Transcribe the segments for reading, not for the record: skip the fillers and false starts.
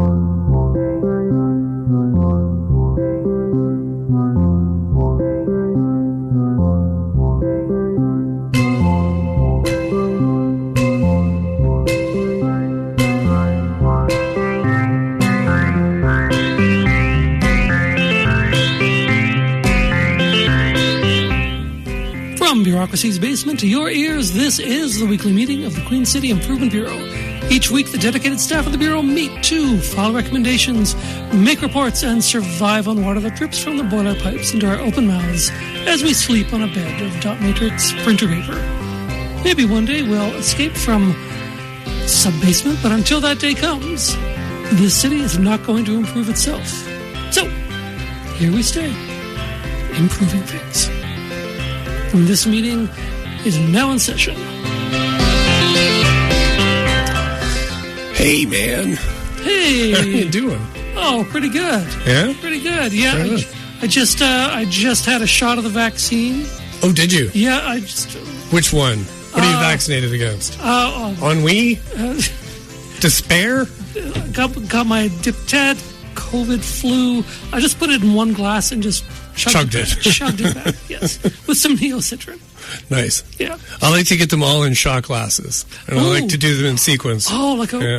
From bureaucracy's basement to your ears, this is the weekly meeting of the Queen City Improvement Bureau. Each week, the dedicated staff of the Bureau meet to file recommendations, make reports, and survive on water that drips from the boiler pipes into our open mouths as we sleep on a bed of dot matrix printer paper. Maybe one day we'll escape from subbasement, but until that day comes, this city is not going to improve itself. So, here we stay, improving things. And this meeting is now in session. Hey, man. Hey. How you doing? Oh, pretty good. Yeah? Pretty good. Yeah. I just had a shot of the vaccine. Oh, did you? Yeah, I just... Which one? What are you vaccinated against? Ennui? Despair? Got my diptet, COVID, flu. I just put it in one glass and just chugged it. Shoved it back, yes. With some neocitrin. Nice. Yeah. I like to get them all in shot glasses. And I like to do them in sequence. Oh,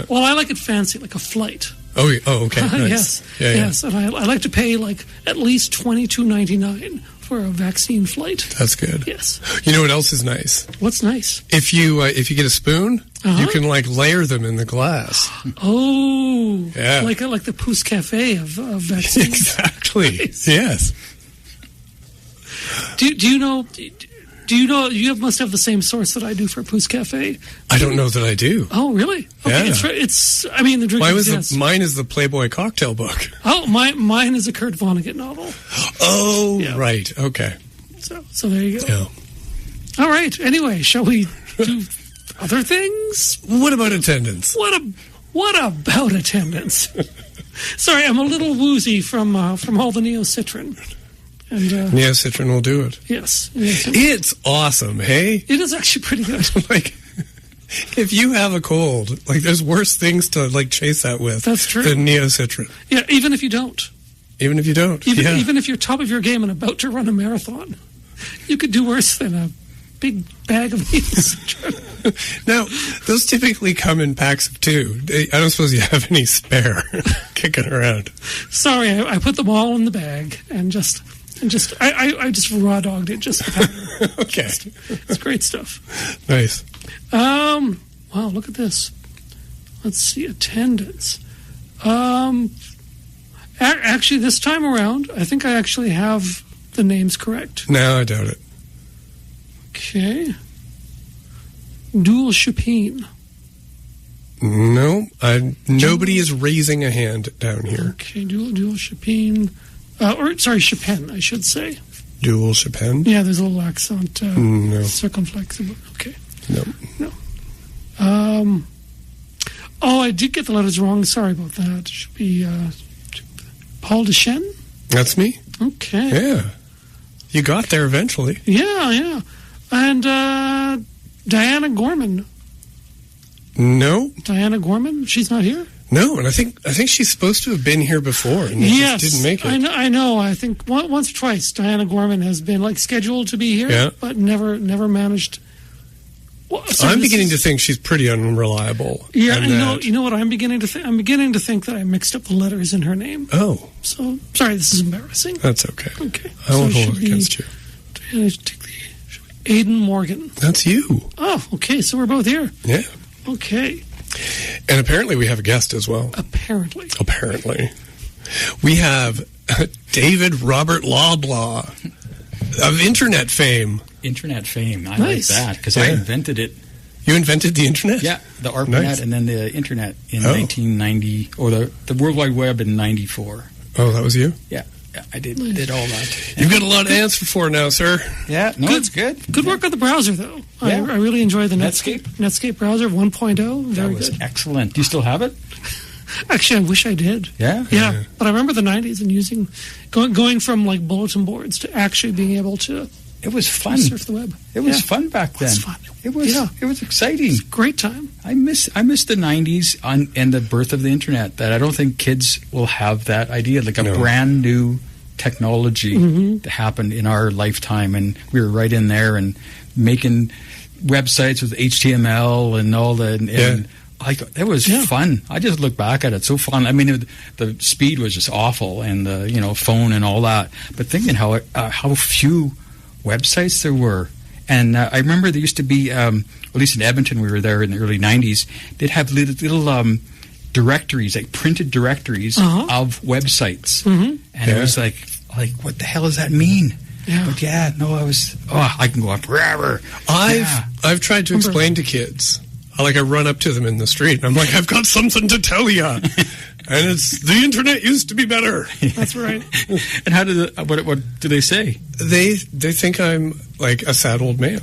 well, I like it fancy, like a flight. Oh, okay. Nice. Yes. Yeah. Yes. And I like to pay like at least $22.99 for a vaccine flight. That's good. Yes. You know what else is nice? What's nice? If you get a spoon, you can layer them in the glass. Oh. Yeah. Like the Pousse Cafe of vaccines. Exactly. Nice. Yes. Do you know? You must have the same source that I do for Pousse Cafe. I don't know that I do. Oh, really? Okay, Yeah. it's. I mean, the drink. Mine is the Playboy cocktail book. Oh, mine is a Kurt Vonnegut novel. Oh, yeah. Right. Okay. So there you go. Yeah. All right. Anyway, shall we do other things? What about attendance? What about attendance? Sorry, I'm a little woozy from all the neocitrin. And, neocitrin will do it. Yes. It's awesome, hey? It is actually pretty good. If you have a cold, there's worse things to, chase that with. That's true. Than neocitrin. Yeah, even if you don't. Even if you don't. Even if you're top of your game and about to run a marathon, you could do worse than a big bag of neocitrin. Now, those typically come in packs of 2. I don't suppose you have any spare kicking around. Sorry, I put them all in the bag and I just raw dogged it. Okay. It's great stuff. Nice. Wow, look at this. Let's see, attendance. Actually, this time around, I think I actually have the names correct. No, I doubt it. Okay. Dual Chopin. No, nobody is raising a hand down here. Okay, dual Chopin. Chopin, I should say. Dual Chopin? Yeah, there's a little accent. No. Circumflex. Okay. No. I did get the letters wrong. Sorry about that. It should be Paul Deschênes? That's me. Okay. Yeah. You got there eventually. Yeah. And Diana Gorman. No. Diana Gorman? She's not here? No, and I think she's supposed to have been here before, and just didn't make it. I know. I think once or twice Diana Gorman has been scheduled to be here, but never managed. Well, I'm beginning to think she's pretty unreliable. Yeah, you know what I'm beginning to think? I'm beginning to think that I mixed up the letters in her name. Oh. So, sorry, this is embarrassing. That's okay. Okay. I won't hold it against you. Diana, take Aidan Morgan. That's you. Oh, okay, so we're both here. Yeah. Okay. And apparently we have a guest as well. Apparently. We have David Robert Loblaw of internet fame. Nice. I like that, because I invented it. You invented the internet? Yeah, the ARPANET and then the internet in 1990, or the World Wide Web in 94. Oh, that was you? Yeah, I did all that. You've got a lot to answer for now, sir. Yeah, it's good. Good work on the browser, though. Yeah. I really enjoy the Netscape browser 1.0. Very good. Excellent. Do you still have it? Actually, I wish I did. Yeah? But I remember the 90s and going from bulletin boards to actually being able to It was fun. Surf the web. It was fun back then. It was fun. It was exciting. Great time. I miss the 90s and the birth of the internet. That I don't think kids will have that idea, like a brand new technology that happened in our lifetime, and we were right in there and making websites with HTML and all that. And it was fun. I just look back at it, so fun. I mean, the speed was just awful, and the phone and all that. But thinking how few websites there were. And I remember there used to be, at least in Edmonton, we were there in the early 90s, they'd have little directories, like printed directories of websites. And it was like, what the hell does that mean? Yeah. But I can go on forever. I've tried to explain to kids. I run up to them in the street, and I'm like, I've got something to tell you. And it's, the internet used to be better. That's right. And what do they say? They think I'm like a sad old man.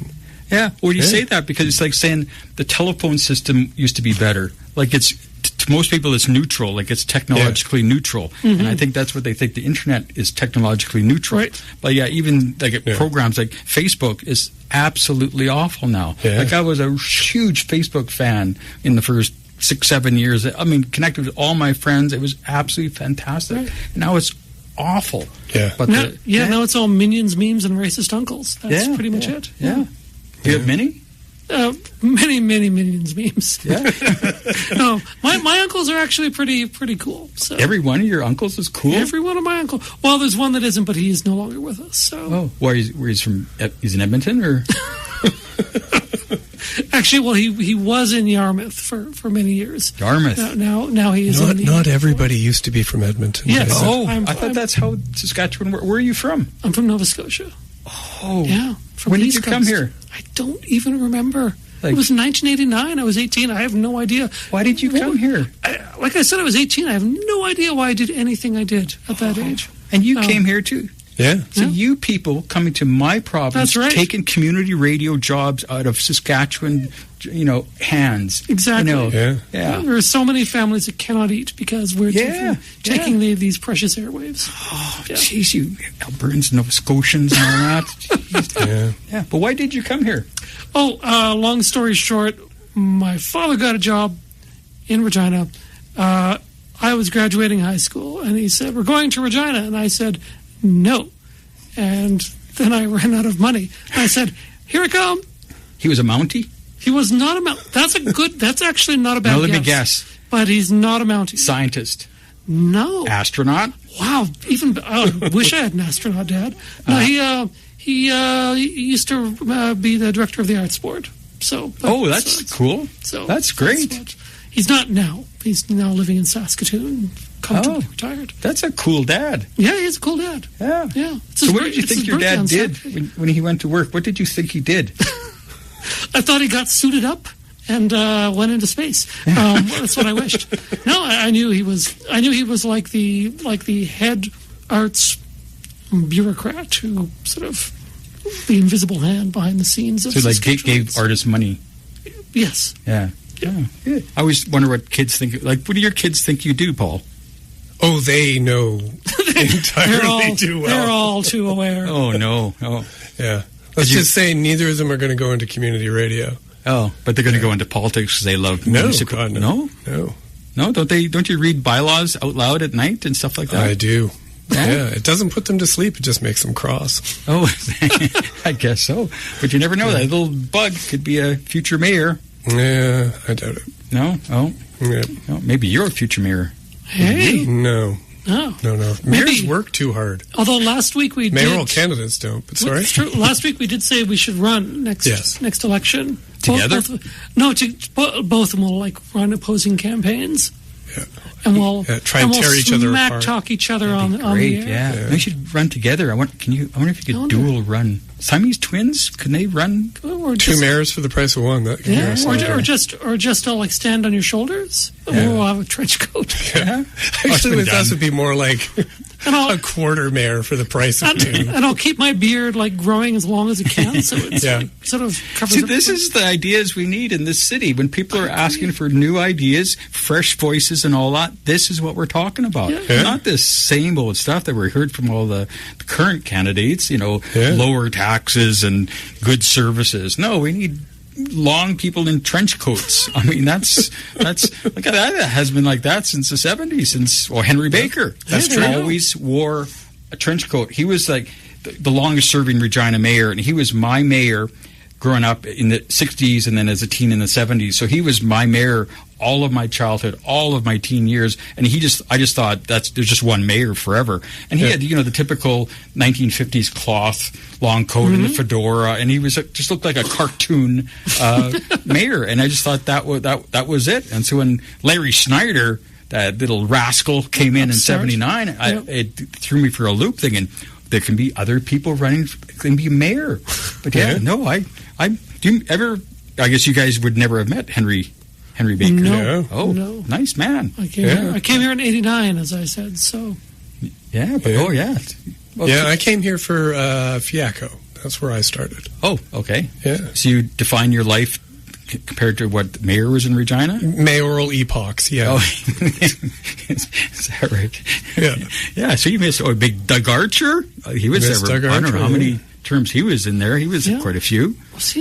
Yeah. Well, you say that because it's like saying the telephone system used to be better. Like it's, to most people, it's neutral. Like it's technologically neutral. And I think that's what they think. The internet is technologically neutral. Right. But even programs like Facebook is absolutely awful now. Yeah. Like I was a huge Facebook fan in the first 6-7 years. I mean, connected with all my friends. It was absolutely fantastic. Right. And now it's awful. Yeah. But now it's all minions, memes, and racist uncles. That's pretty much it. Yeah. Do you have many? Many minions memes. Yeah. No, my uncles are actually pretty cool. So every one of your uncles is cool? Every one of my uncles. Well, there's one that isn't, but he is no longer with us. So. Where he's from? He's in Edmonton, or? Actually, well, he was in Yarmouth for many years. Yarmouth. Now he is. Not everybody used to be from Edmonton. Yes. I thought that's how Saskatchewan. Where are you from? I'm from Nova Scotia. Oh. Yeah. When did you come here? I don't even remember. It was in 1989. I was 18. I have no idea. Why did you come here? Like I said, I was 18. I have no idea why I did anything I did at that age. And you came here too? Yeah. So you people coming to my province, that's right, taking community radio jobs out of Saskatchewan, hands. Exactly. Yeah. There are so many families that cannot eat because we're taking these precious airwaves. Oh, jeez, you Albertans, Nova Scotians and all that. Yeah. But why did you come here? Long story short, my father got a job in Regina. I was graduating high school, and he said, "We're going to Regina." And I said, "No." And then I ran out of money. I said, "Here I come." He was a Mountie? He was not a Mountie. That's actually not a bad guess. Let me guess. But he's not a Mountie. Scientist? No. Astronaut? Wow. I wish I had an astronaut dad. No, he used to be the director of the arts board. That's cool. So that's great. He's not now. He's now living in Saskatoon, comfortably retired. That's a cool dad. Yeah, he's a cool dad. Yeah. So what did you think your dad did when he went to work? What did you think he did? I thought he got suited up and went into space. That's what I wished. No, I knew he was like the head arts bureaucrat who sort of the invisible hand behind the scenes of gave artists money. Yes. Yeah. I always wonder what kids think. Like, what do your kids think you do, Paul? Oh, they know entirely too well. They're all too aware. Oh, no. Oh. Yeah. Let's just say neither of them are going to go into community radio. Oh, but they're going to go into politics because they love music. No. No, don't you read bylaws out loud at night and stuff like that? I do. Yeah, it doesn't put them to sleep. It just makes them cross. Oh, I guess so. But you never know. That little bug could be a future mayor. Yeah, I doubt it. No? Oh. Yeah. No, maybe you're a future mayor. Hey. No. No. Mayors work too hard. Although last week we mayoral candidates don't, but sorry. It's true. Last week we did say we should run next election. Together? Both of them will run opposing campaigns. Yeah. And we'll try and tear each other apart. Talk each other on the air. Yeah. We should run together. I wonder if you could dual run. Siamese twins? Can they run? Or two mayors for the price of one. That or just all stand on your shoulders. Yeah. Or we'll have a trench coat. Yeah. Actually, with us would be more like a quarter mayor for the price of two. And I'll keep my beard like growing as long as it can, so it's sort of covers. See, this is the ideas we need in this city. When people are asking for new ideas, fresh voices, and all that, this is what we're talking about. Yeah. Not this same old stuff that we heard from all the current candidates. Lower taxes and good services. No, we need long people in trench coats. I mean, that's look at that. It has been like that since the 70s, since Henry Baker. That's true. Always wore a trench coat. He was like the longest serving Regina mayor, and he was my mayor growing up in the 60s and then as a teen in the 70s. So he was my mayor all of my childhood, all of my teen years, and I just thought there's just one mayor forever. And he had the typical 1950s cloth long coat and the fedora, and he was just looked like a cartoon mayor. And I just thought that was it. And so when Larry Schneider, that little rascal, came in 79, it threw me for a loop, thinking there can be other people running, can be mayor. But do you ever? I guess you guys would never have met Henry Baker. No. Oh, no. Nice man. I came here in '89, as I said. So. Yeah. Well, I came here for Fiaco. That's where I started. Oh, okay. Yeah. So you define your life compared to what mayor was in Regina? Mayoral epochs, yeah. Oh, is that right? Yeah. Yeah, so you missed big Doug Archer. He was there. Doug I don't Archer, know how many terms he was in there. He was quite a few. Was he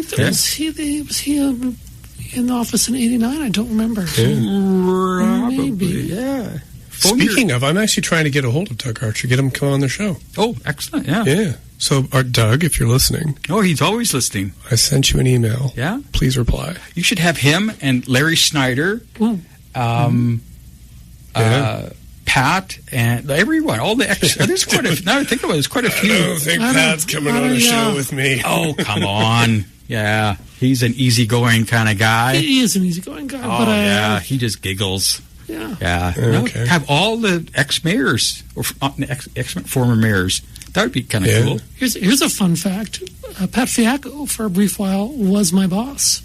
in the office in '89? I don't remember. Probably. Maybe. Yeah. Speaking of, I'm actually trying to get a hold of Doug Archer, get him to come on the show. Oh, excellent. Yeah. Yeah. So, Doug, if you're listening. Oh, he's always listening. I sent you an email. Yeah. Please reply. You should have him and Larry Schneider, Pat, and everyone. All the there's quite a. Now I think about it, there's quite a few. I don't think Pat's coming on the show with me. Oh, come on. Yeah, he's an easygoing kind of guy. He is an easygoing guy. Oh, but he just giggles. Yeah. Yeah. Okay. Have all the ex-mayors or former mayors. That would be kind of cool. Here's a fun fact. Pat Fiaco, for a brief while, was my boss.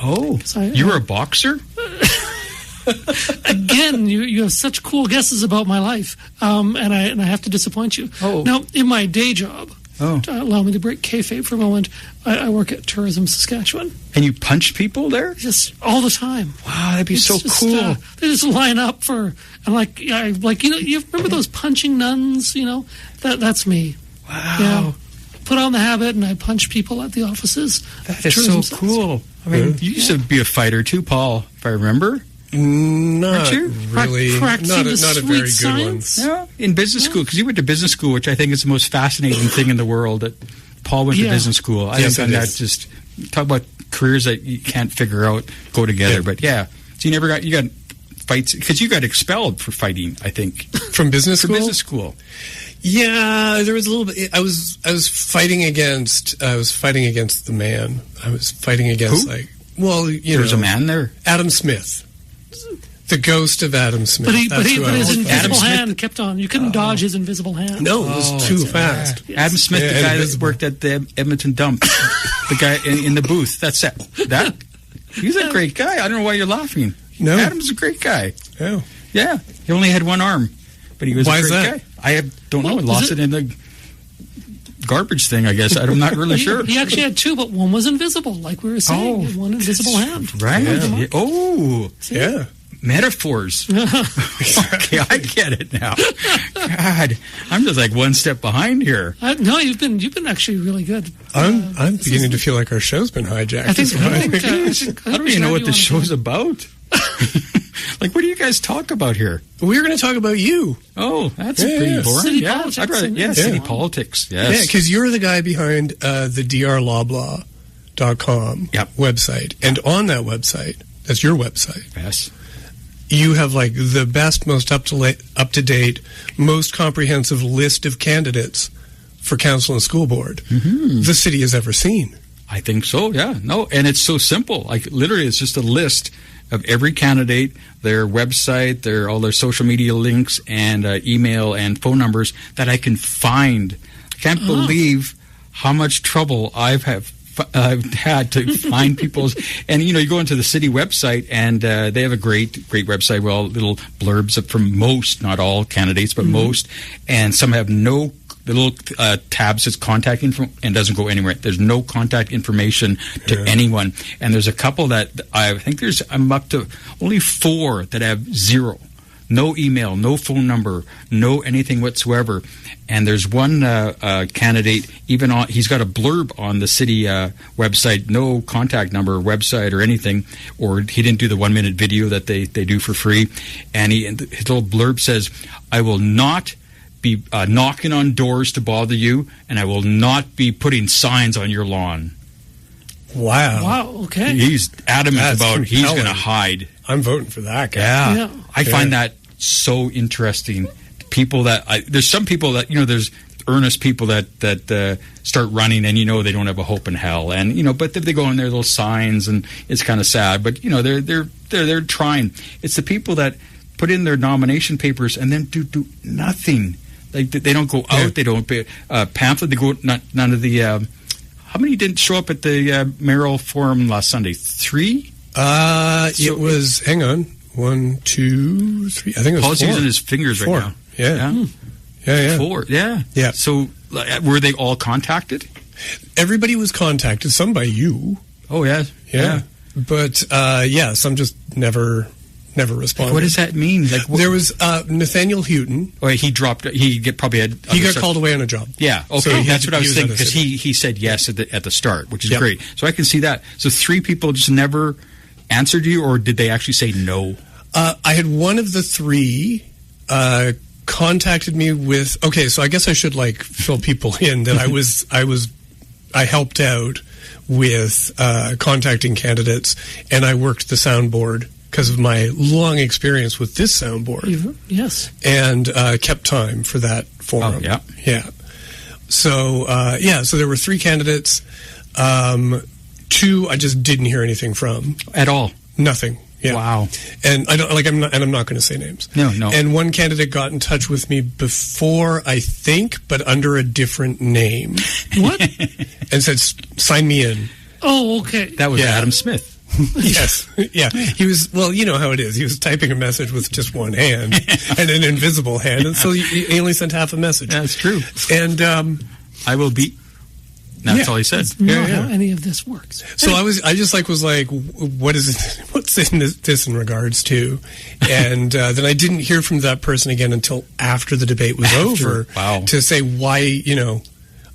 Oh, you were a boxer? Again, you have such cool guesses about my life, and I have to disappoint you. Oh. Now, in my day job, to allow me to break kayfabe for a moment, I work at Tourism Saskatchewan. And you punch people there? Just all the time. Wow, that'd be so cool. They just line up for, and you remember those punching nuns? That's me. Wow. Yeah. Put on the habit, and I punch people at the offices. That is so cool. I mean, you used to be a fighter too, Paul, if I remember. Not you? really. Not a very good one. Yeah, in business school, because you went to business school, which I think is the most fascinating thing in the world. That Paul went to business school. I think that just talk about careers that you can't figure out go together. But so you got fights because you got expelled for fighting. I think from business school. Business school. Yeah, there was a little bit. I was fighting against the man. I was fighting against there was a man there, Adam Smith. The ghost of Adam Smith. But his invisible hand kept on. You couldn't dodge his invisible hand. No, it was too fast. Yes. Adam Smith, the guy that worked at the Edmonton dump. The guy in the booth. That's it. He's a great guy. I don't know why you're laughing. No. Adam's a great guy. Oh. Yeah. He only had one arm, but he was a great guy. I don't know. I lost it in the garbage thing, I guess. I'm not really sure. He actually had two, but one was invisible, like we were saying. He had one invisible hand. Right. Yeah. Oh. Yeah. Metaphors. Okay, I get it now. God, I'm just like one step behind here. No, you've been actually really good. I'm beginning to feel like our show's been hijacked. I don't even know what the show's about. Like, what do you guys talk about here? We're going to talk about you. Oh, that's pretty boring. City politics. I'd rather, city politics. Yes. Yeah, because you're the guy behind the drloblaw.com website, and on that website, that's your website. Yes. You have like the best, most up to date, most comprehensive list of candidates for council and school board the city has ever seen. I think so. Yeah. No, and it's so simple. Like literally, it's just a list of every candidate, their website, all their social media links, and email and phone numbers that I can find. I can't believe how much trouble I've had had to find people's, and you go into the city website, and they have a great website. Well, little blurbs from most, not all candidates, but most, and some have no. The little tab says contact info and doesn't go anywhere. There's no contact information to anyone. And there's a couple that I'm up to only 4 that have 0. No email, no phone number, no anything whatsoever. And there's one candidate, he's got a blurb on the city website, no contact number, website, or anything, or he didn't do the 1-minute video that they do for free. And his little blurb says, I will not be knocking on doors to bother you, and I will not be putting signs on your lawn. Wow. Okay. He's adamant about he's going to hide. I'm voting for that guy. Yeah. I find that so interesting. People there's some people that, there's earnest people that start running and they don't have a hope in hell. And, but if they go on their little signs, and it's kind of sad, but, they're trying. It's the people that put in their nomination papers and then do nothing. Like, they don't go out, they don't pamphlet, they go, none of the, how many didn't show up at the mayoral forum last Sunday? 3? It was, hang on, 1, 2, 3, I think it was Paul's 4. using his fingers 4. right now. Yeah. 4, yeah. So, were they all contacted? Everybody was contacted, some by you. Oh, yeah. But, some just never responded. What does that mean? There was Nathaniel Houghton. Oh, he dropped. He got called away on a job. Yeah, okay, so that's what I was thinking, because he said yes at the start, which is great. So I can see that. So 3 people just never answered you, or did they actually say no? I had one of the 3 contacted me with. Okay, so I guess I should fill people in that I helped out with contacting candidates, and I worked the soundboard because of my long experience with this soundboard. Yes. And kept time for that forum. Oh, yeah. Yeah. So, so there were 3 candidates. 2 I just didn't hear anything from. At all? Nothing. Yeah. Wow. And I'm not going to say names. No. And one candidate got in touch with me before, I think, but under a different name. What? And said, sign me in. Oh, okay. That was Adam Smith. Yes. Yeah. He was, well, you know how it is. He was typing a message with just one hand and an invisible hand. And so he only sent half a message. That's true. And I will be. That's all he said. Not how any of this works. So I was like, what is it? What's in this in regards to? And then I didn't hear from that person again until after the debate was over. Wow. To say why,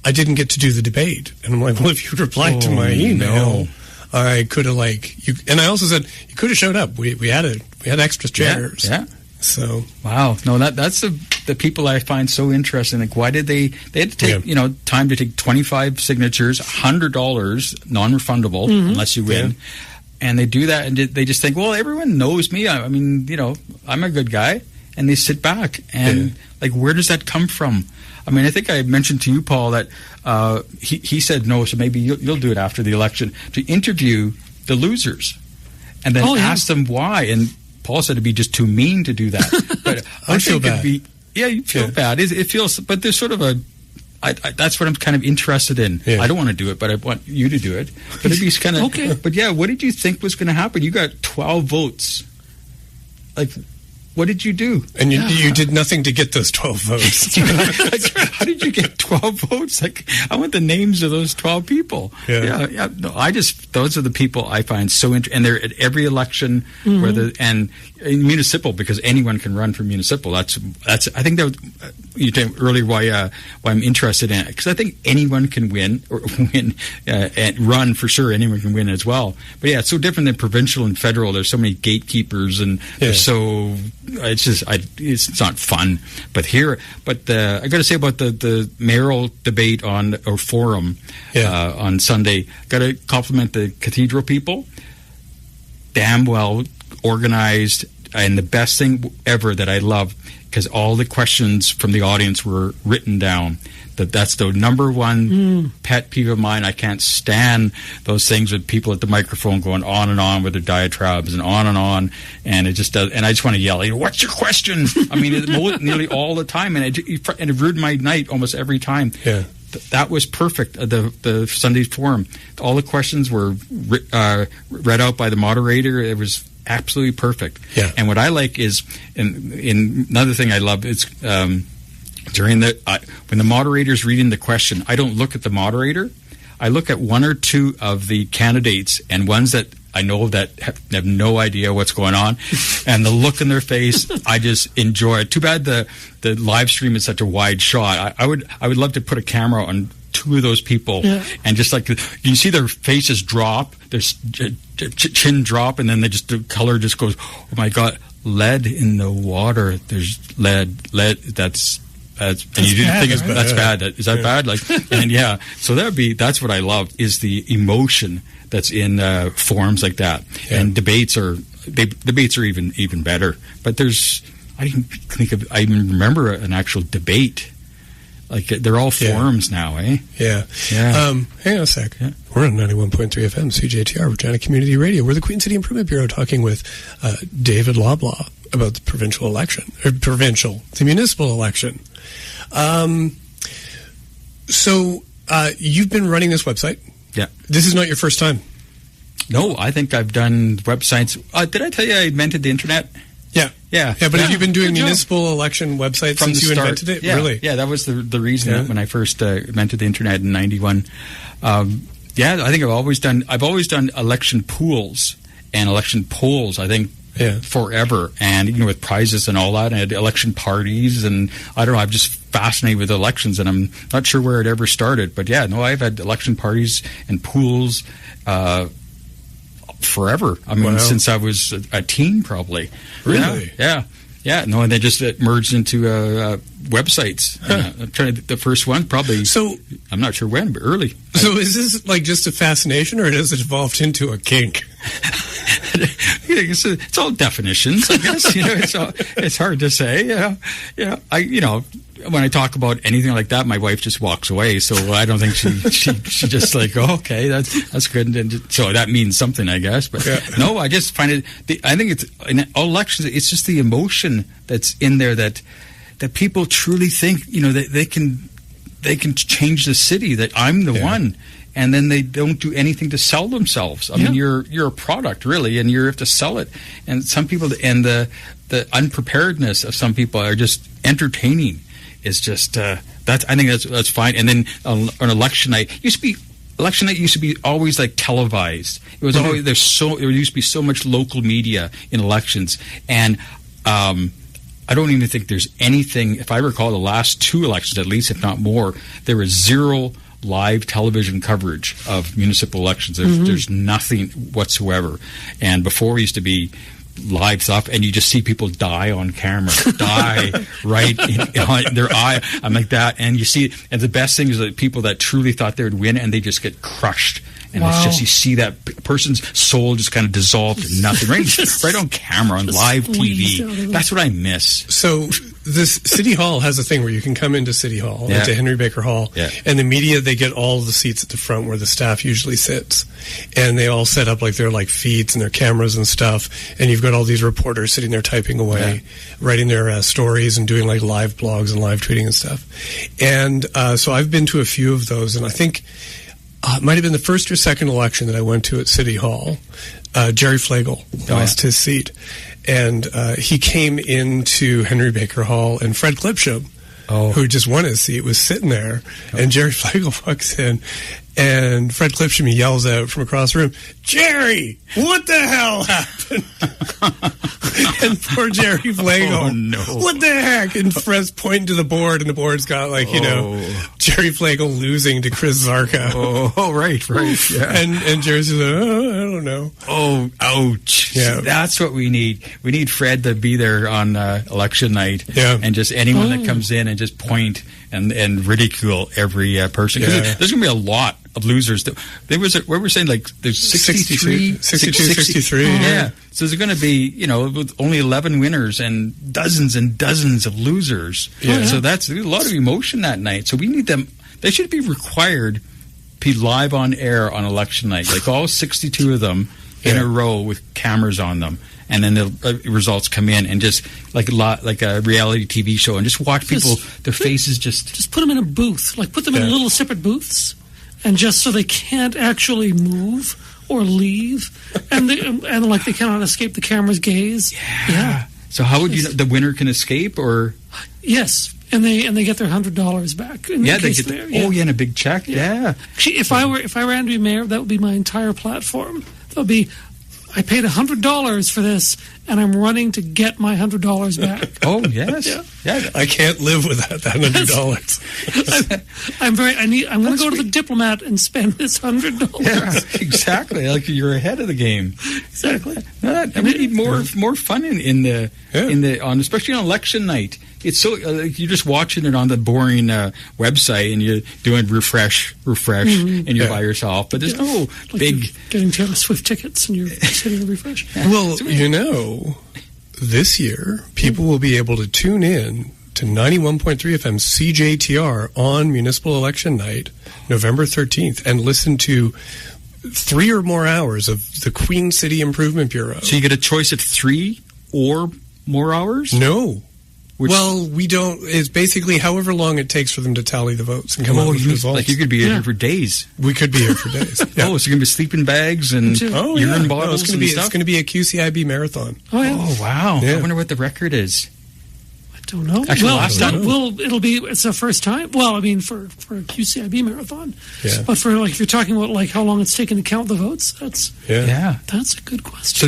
I didn't get to do the debate. And I'm like, well, if you replied to my email, I could have and I also said you could have showed up. We had extra chairs. Yeah. So wow, no, that's the people I find so interesting. Like, why did they had to take time to take 25 signatures, $100 non-refundable unless you win, and they do that, and they just think, well, everyone knows me. I mean, I'm a good guy, and they sit back and where does that come from? I mean, I think I mentioned to you, Paul, that he said no, so maybe you'll do it after the election, to interview the losers and then ask them why. And Paul said it'd be just too mean to do that. But I feel bad. You feel bad. It feels, but there's sort of that's what I'm kind of interested in. Yeah. I don't want to do it, but I want you to do it. But it'd be kind of okay. But what did you think was going to happen? You got 12 votes. What did you do? And you did nothing to get those 12 votes. How did you get 12 votes? I want the names of those 12 people. Yeah. No, those are the people I find so interesting. And they're at every election, and municipal, because anyone can run for municipal. That's. I think that you told earlier why I'm interested in it, because I think anyone can win and run for sure. Anyone can win as well. But it's so different than provincial and federal. There's so many gatekeepers, and they're so. It's not fun. But I got to say about the mayoral debate or forum on Sunday. Got to compliment the cathedral people. Damn well organized, and the best thing ever that I love, because all the questions from the audience were written down. That's the number one pet peeve of mine. I can't stand those things with people at the microphone going on and on with their diatribes and and it just does. And I just want to yell, "What's your question?" I mean, nearly all the time, and it ruined my night almost every time. Yeah. that was perfect. The Sunday forum, all the questions were read out by the moderator. It was absolutely perfect. Yeah. And what I like is, in another thing I love is during when the moderator's reading the question, I don't look at the moderator. I look at one or two of the candidates and ones that I know that have no idea what's going on, and the look in their face, I just enjoy it. Too bad the live stream is such a wide shot. I would love to put a camera on two of those people, and just like you see their faces drop, their chin drop, and then the color just goes. Oh my God, lead in the water. There's lead. That's and you didn't think that's bad. Is that bad? Like, and so that's what I love is the emotion that's in forums like that. Yeah. And debates are even better. But I even remember an actual debate. Like they're all forums now, eh? Yeah. Hang on a sec. Yeah. We're on 91.3 FM CJTR, Regina Community Radio. We're the Queen City Improvement Bureau talking with David Loblaw about the municipal election. So you've been running this website. Yeah. This is not your first time. No, I think I've done websites. Did I tell you I invented the internet? Yeah. But have you been doing municipal election websites since you invented it? Yeah. Really? Yeah, that was the reason when I first invented the internet in '91. I think I've always done election pools and election polls. I think forever, and with prizes and all that, and I had election parties, and I don't know. I'm just fascinated with elections, and I'm not sure where it ever started, but I've had election parties and pools forever. I mean, since I was a teen, probably. Really? Yeah. No, and they just merged into websites. I'm trying to, the first one probably. So I'm not sure when, but early. So is this like just a fascination, or has it evolved into a kink? It's all definitions, I guess. It's hard to say. When I talk about anything like that, my wife just walks away. So I don't think she just like, okay, that's good. And so that means something, I guess. But no, I just find it. I think it's in all elections. It's just the emotion that's in there that people truly think that they can change the city. That I'm the one. And then they don't do anything to sell themselves. I mean, you're a product, really, and you have to sell it. And some people, and the unpreparedness of some people are just entertaining. Is just I think that's fine. And then on election night, used to be always like televised. It was always there used to be so much local media in elections, and I don't even think there's anything. If I recall, the last two elections, at least, if not more, there was zero live television coverage of municipal elections. There's nothing whatsoever. And before, it used to be live stuff, and you just see people die on camera, right in their eye. I'm like that, and you see, and the best thing is that people that truly thought they would win, and they just get crushed. And it's just, you see that person's soul just kind of dissolve to nothing, right on camera, on live TV. That's what I miss. So this City Hall has a thing where you can come into City Hall, into Henry Baker Hall, and the media, they get all the seats at the front where the staff usually sits. And they all set up like their feeds and their cameras and stuff. And you've got all these reporters sitting there typing away, writing their stories and doing like live blogs and live tweeting and stuff. And so I've been to a few of those, and I think it might have been the first or second election that I went to at City Hall. Jerry Flegel lost his seat. And he came into Henry Baker Hall, and Fred Clipsham, who just won his seat, was sitting there. And Jerry Flegel walks in, and Fred Clipsham yells out from across the room, "Jerry, what the hell happened?" And poor Jerry Flegel, what the heck? And Fred's pointing to the board, and the board's got Jerry Flegel losing to Chris Zarka. Right. Yeah. And Jerry's like, I don't know. Oh, ouch. Yeah. That's what we need. We need Fred to be there on election night. Yeah. And just anyone that comes in and just point and ridicule every person. Because there's going to be a lot of losers. There was what we're saying, like there's 62, 63. Yeah. So there's going to be, with only 11 winners and dozens of losers. Yeah. So there's a lot of emotion that night. So we need them. They should be required to be live on air on election night. Like all 62 of them in a row with cameras on them. And then the results come in, and just like a reality TV show, and just watch people, their faces just put them in a booth, like put them in little separate booths, and just so they can't actually move or leave, and like they cannot escape the camera's gaze. Yeah. So how would you know the winner can escape, or? Yes, and they get their $100 back. They get and a big check. Yeah. If I were to be mayor, that would be my entire platform. That would be, I paid $100 for this, and I'm running to get my $100 back. Oh yes, yeah. I can't live without that $100. I'm going to go to the Diplomat and spend this $100. Yeah, exactly. Like you're ahead of the game. Exactly. And we need more fun especially on election night. It's so you're just watching it on the boring website, and you're doing refresh, and you're by yourself. But there's no big getting Taylor Swift tickets, and you're just hitting refresh. Yeah. Well, this year people will be able to tune in to 91.3 FM CJTR on municipal election night, November 13th, and listen to 3 or more hours of the Queen City Improvement Bureau. So you get a choice of 3 or more hours? No. Well, we don't. It's basically however long it takes for them to tally the votes and come up with results. Like you could be here for days. We could be here for days. Yeah. Oh, so you're going to be sleeping bags and urine bottles and stuff? It's going to be a QCIB marathon. Oh, yeah. Oh, wow. Yeah. I wonder what the record is. I don't know. Actually, last time... it's the first time. Well, I mean, for a QCIB marathon. Yeah. But for, like, if you're talking about, like, how long it's taken to count the votes, that's a good question. So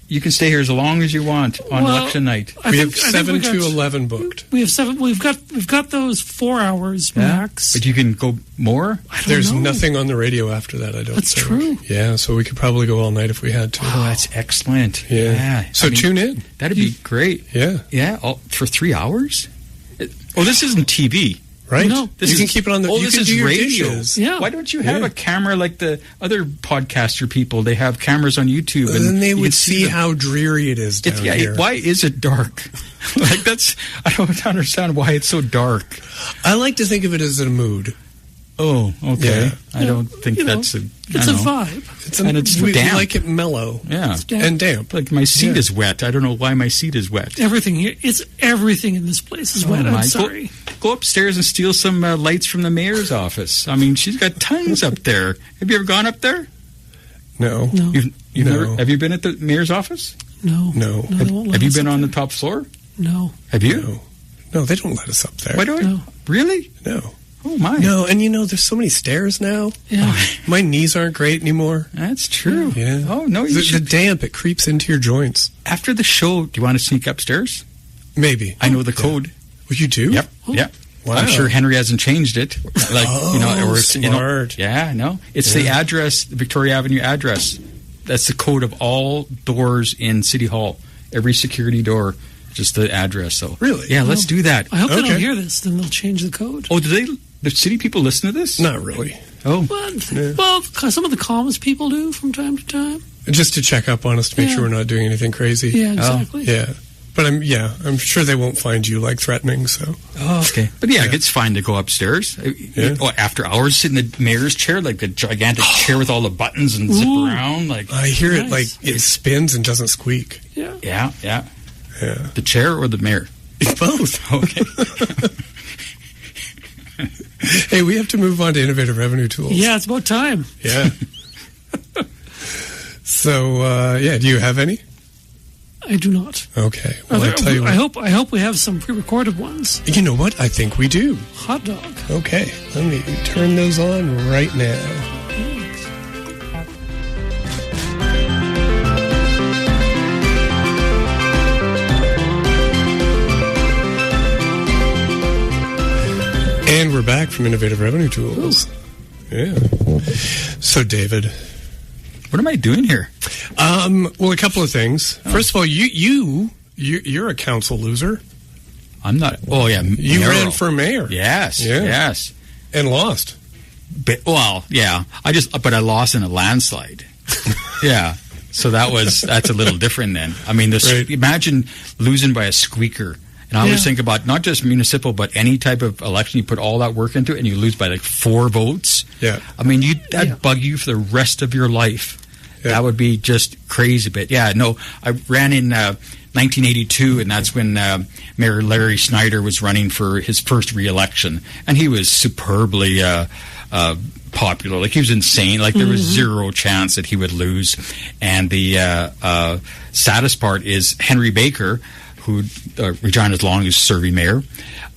you can stay here as long as you want on election night. We have 7 to 11 booked. We have 7. We've got those 4 hours max. But you can go more? There's nothing on the radio after that, I don't think. That's true. Yeah, so we could probably go all night if we had to. Oh, that's excellent. Yeah. So tune in. That'd be great. Yeah. Yeah, for 3 hours? Oh, this isn't TV. Right? No, you can keep it on the. This is radio. Dishes. Yeah. Why don't you have a camera like the other podcaster people? They have cameras on YouTube, and then they would see how dreary it is down here. Why is it dark? I don't understand why it's so dark. I like to think of it as a mood. Oh, okay. Yeah. I don't think that's a. It's a vibe. It's we damp. like it mellow. Yeah, and damp. Like my seat is wet. I don't know why my seat is wet. Everything here. Everything in this place is wet. I'm sorry. Go upstairs and steal some lights from the mayor's office. I mean, she's got tons up there. Have you ever gone up there? No. You've never, have you been at the mayor's office? No. Have you been on the top floor? No. Have you? No, they don't let us up there. Why don't? No. Really? No. Oh my! No, and there's so many stairs now. Yeah, my knees aren't great anymore. That's true. Yeah. Oh no, the damp, it creeps into your joints. After the show, do you want to sneak upstairs? Maybe. I know the code. Well, you do? Yep. Oh. Yep. Wow. I'm sure Henry hasn't changed it. Smart. Yeah, no. It's the address, the Victoria Avenue address. That's the code of all doors in City Hall. Every security door, just the address. So really, yeah. Let's do that. I hope they don't hear this. Then they'll change the code. Oh, do they? The city people listen to this? Not really. Oh, well, some of the comms people do from time to time. Just to check up on us to make sure we're not doing anything crazy. Yeah, exactly. Yeah. But I'm sure they won't find you like threatening. So. Oh, okay. But it's fine to go upstairs. Yeah. After hours, sit in the mayor's chair, like a gigantic chair with all the buttons and zip around. Like I hear it like it spins and doesn't squeak. Yeah. Yeah. The chair or the mayor? Both. Okay. Hey, we have to move on to innovative revenue tools. Yeah, it's about time. Yeah. So, do you have any? I do not. Okay. Well, I tell you what. I hope we have some pre-recorded ones. You know what? I think we do. Hot dog. Okay. Let me turn those on right now. And we're back from Innovative Revenue Tools. Ooh. Yeah. So, David, what am I doing here? Well, a couple of things. First of all, you're a council loser. I'm not. Oh yeah, you ran for mayor. Yes. And lost. But I lost in a landslide. Yeah. So that's a little different then. I mean, imagine losing by a squeaker. And I always think about not just municipal, but any type of election. You put all that work into it, and you lose by like 4 votes. Yeah. I mean, that'd bug you for the rest of your life. That would be just crazy. But yeah, no, I ran in 1982, and that's when Mayor Larry Schneider was running for his first re-election, and he was superbly popular. Like, he was insane. Like, there was zero chance that he would lose. And the saddest part is Henry Baker, who Regina's longest-serving mayor,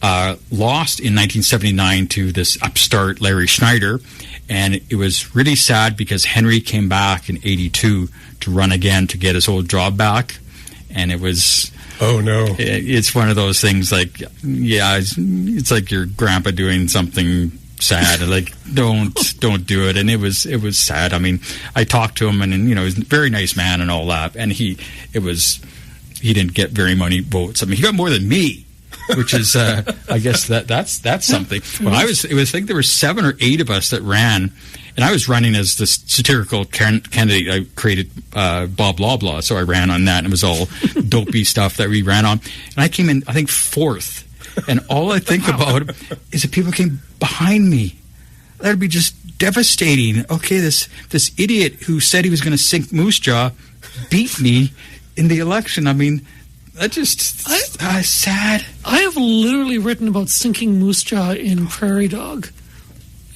lost in 1979 to this upstart Larry Schneider. And it was really sad because Henry came back in 82 to run again to get his old job back. And it was... Oh, no. It's one of those things like, yeah, it's like your grandpa doing something sad. Like, don't do it. And it was sad. I mean, I talked to him, and you know, he's a very nice man and all that. And he didn't get very many votes. I mean, he got more than me, which is, I guess that's something. Well, I think there were 7 or 8 of us that ran, and I was running as the satirical candidate. I created Bob Loblaw, so I ran on that, and it was all dopey stuff that we ran on. And I came in, I think, 4th. And all I think about is that people came behind me. That would be just devastating. Okay, this idiot who said he was going to sink Moose Jaw beat me in the election. I mean, that just sad. I have literally written about sinking Moose Jaw in Prairie Dog.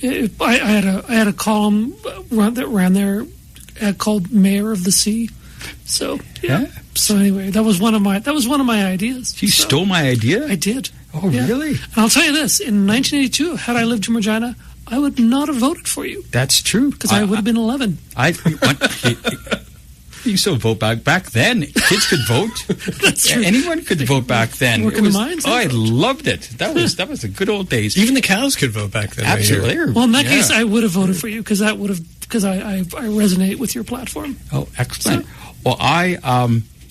I had a column that ran there called Mayor of the Sea. So yeah. So anyway, that was one of my ideas. You stole my idea? I did. Oh, yeah. Really? And I'll tell you this: in 1982, had I lived in Regina, I would not have voted for you. That's true, because I would have been 11. You still vote back then. Kids could vote. That's true. Anyone could vote back then. I loved it. That was the good old days. Even the cows could vote back then. Absolutely. Well, in that case, I would have voted for you because I resonate with your platform. Oh, excellent. So, well, I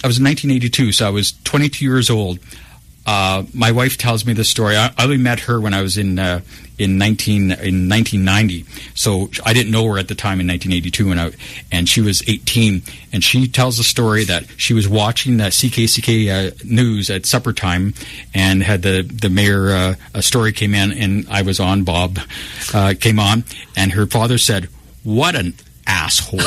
was in 1982, so I was 22 years old. My wife tells me this story. I only met her when I was in 1990. So I didn't know her at the time in 1982 and she was 18. And she tells the story that she was watching that CKCK news at supper time and had the mayor story came in, and I was on. Bob came on, and her father said, "What an asshole."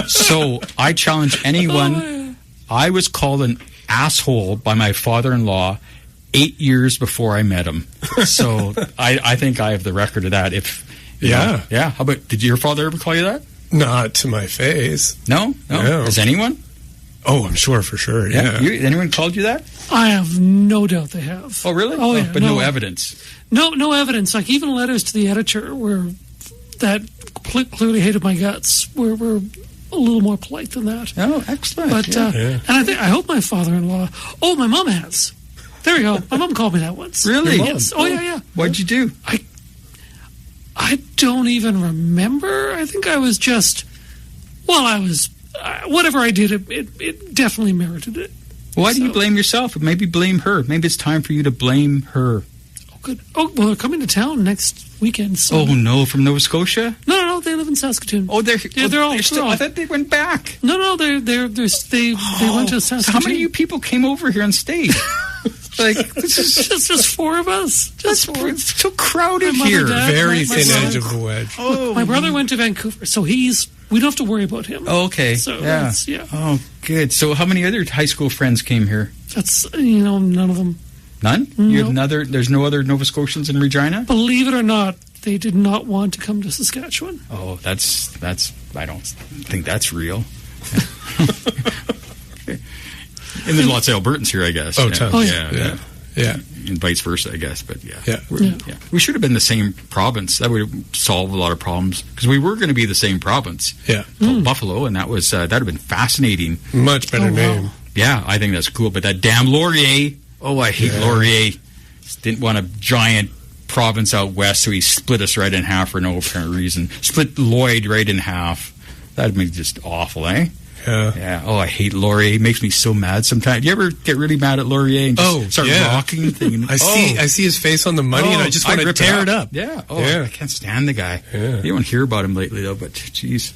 So I challenge anyone. I was called an asshole by my father-in-law 8 years before I met him. So I think I have the record of that. Yeah. How about, did your father ever call you that? Not to my face. No? Has anyone? Oh, I'm sure, for sure, yeah. Anyone called you that? I have no doubt they have. Oh, really? Oh, yeah. But no evidence? No evidence. Like, even letters to the editor that clearly hated my guts were a little more polite than that. Oh, excellent. But and I hope my father-in-law. Oh, my mom has. There we go. My mom called me that once. Really? Yes. Oh, yeah. What'd you do? I don't even remember. I think I was just. Well, I was. Whatever I did, it definitely merited it. Why do you blame yourself? Maybe blame her. Maybe it's time for you to blame her. Oh, good. Oh, well, they're coming to town next weekend. So. Oh, no, from Nova Scotia? No, they live in Saskatoon. Oh, they're all. I thought they went back. No, they went to Saskatoon. So how many of you people came over here and stayed? Like, this is just 4 of us. It's so crowded mother, here. Dad, Very my thin brother. edge of the wedge. Oh, my brother went to Vancouver, so we don't have to worry about him. Oh, okay. So yeah. Oh, good. So how many other high school friends came here? That's none of them. None? No. There's no other Nova Scotians in Regina? Believe it or not, they did not want to come to Saskatchewan. Oh, that's I don't think that's real. And there's lots of Albertans here, I guess. Oh, tons. Oh, yeah. And vice versa, I guess. But yeah. We should have been the same province. That would solve a lot of problems, because we were going to be the same province. Yeah. Called Buffalo, and that would have been fascinating. Much better name. Wow. Yeah, I think that's cool. But that damn Laurier. Oh, I hate Laurier. Didn't want a giant province out west, so he split us right in half for no apparent reason. Split Lloyd right in half. That'd be just awful, eh? Yeah. Oh, I hate Laurier. It makes me so mad sometimes. You ever get really mad at Laurier and just start rocking? Thinking, I see his face on the money, and I just want to tear it up. Yeah. Oh, yeah. I can't stand the guy. Yeah. You don't hear about him lately, though. But jeez.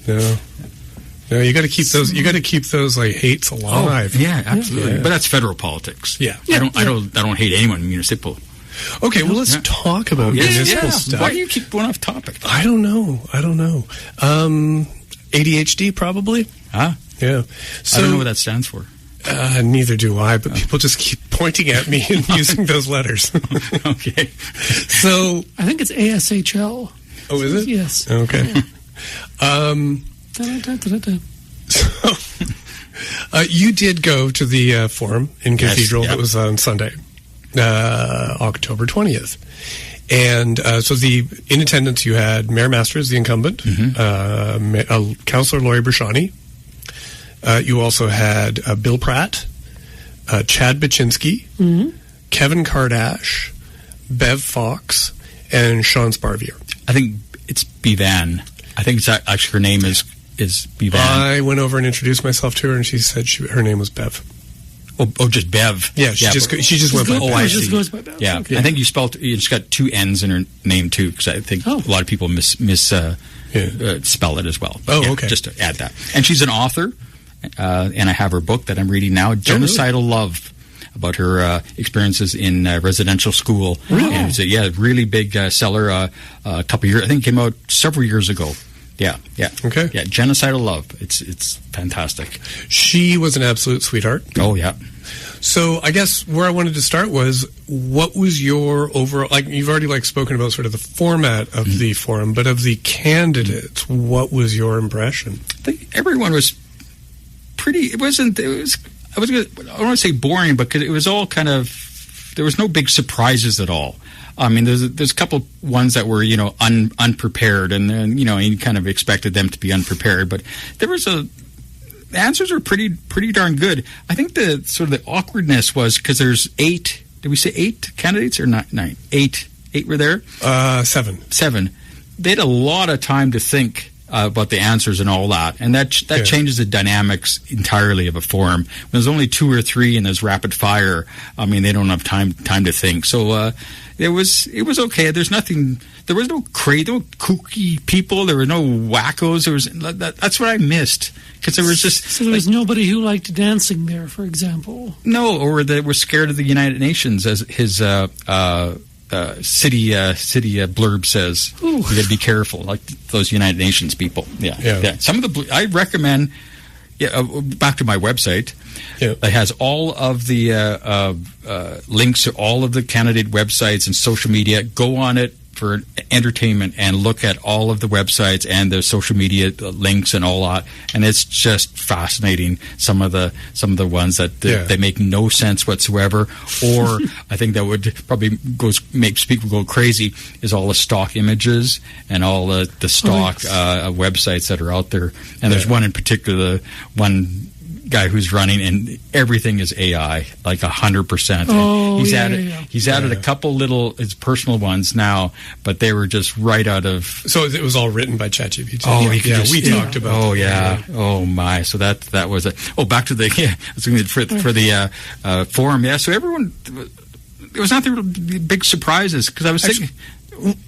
No, you got to keep those. You got to keep those like hates alive. Oh, yeah, absolutely. Yeah. But that's federal politics. Yeah. I don't hate anyone municipal. Okay, well, let's talk about municipal stuff. Why do you keep going off topic? I don't know. ADHD, probably. Ah. Yeah. So, I don't know what that stands for. Neither do I, but people just keep pointing at me and using those letters. Okay. So I think it's ASHL. Oh, is it? Yes. Okay. So, you did go to the forum in Cathedral. That was on Sunday, October 20th. And so in attendance you had Mayor Masters, the incumbent, Councillor Laurie Brashani. You also had Bill Pratt, Chad Baczynski, Kevin Kardash, Bev Fox, and Sean Sparvier. I think it's Bevan. I think it's actually her name is Bevan. I went over and introduced myself to her, and she said her name was Bev. Oh, just Bev. Yeah, she just went by Bev. I just see. goes by Bev. Yeah. Okay. I think you got two N's in her name too, because I think a lot of people spell it as well. But okay. Just to add that, and she's an author, and I have her book that I'm reading now, Genocidal Love, about her experiences in residential school. Really? And it's a really big seller. A couple years, I think, it came out several years ago. Yeah. Okay. Yeah, Genocidal Love. It's fantastic. She was an absolute sweetheart. Oh, yeah. So I guess where I wanted to start was, what was your overall, like, you've already spoken about sort of the format of the forum, but of the candidates, what was your impression? I think everyone was pretty, I don't want to say boring, but it was all kind of, there was no big surprises at all. I mean, there's a couple ones that were, unprepared, and then, you kind of expected them to be unprepared, but the answers were pretty darn good. I think the sort of the awkwardness was because there's 8, did we say 8 candidates or 9? 8 were there? 7. They had a lot of time to think about the answers and all that, and that changes the dynamics entirely of a forum. When there's only 2 or 3 and there's rapid fire, I mean, they don't have time to think. So it was okay. There was no kooky people. There were no wackos. That's what I missed, because there was just there was nobody who liked dancing there, for example. No, or they were scared of the United Nations, as his city blurb says. Ooh. You got to be careful, like those United Nations people. Yeah. Some of I recommend. Back to my website. Yeah. It has all of the links to all of the candidate websites and social media. Go on it for entertainment and look at all of the websites and the social media links and all that. And it's just fascinating. Some of the ones that they make no sense whatsoever. Or I think that would probably makes people go crazy is all the stock images and all the stock websites that are out there. And there's one in particular, one guy who's running, and everything is AI, like 100%. Oh, he's added a couple little his personal ones now, but they were just right out of. So it was all written by ChatGPT. Oh, we talked about. Oh yeah. Oh my. So that was it. Oh, back to the for the forum. Yeah. So everyone, there was not the big surprises, because I was thinking.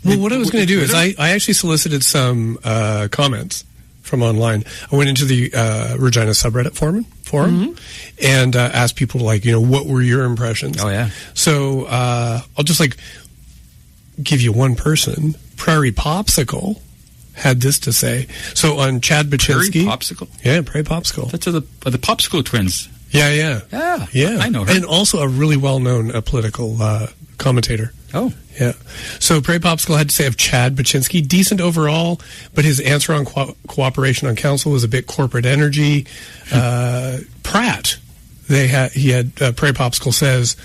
Well, what I was going to do is I actually solicited some comments from online. I went into the Regina subreddit forum and asked people what were your impressions? Oh yeah. So I'll just give you one person. Prairie Popsicle had this to say. So on Chad Baczynski. Prairie Popsicle? Yeah, Prairie Popsicle. That's the Popsicle twins. Yeah. I know her. And also a really well-known political commentator. Oh. Yeah. So Prairie Popsicle had to say of Chad Baczynski, decent overall, but his answer on cooperation on council was a bit corporate energy. Pratt, he had Prairie Popsicle says,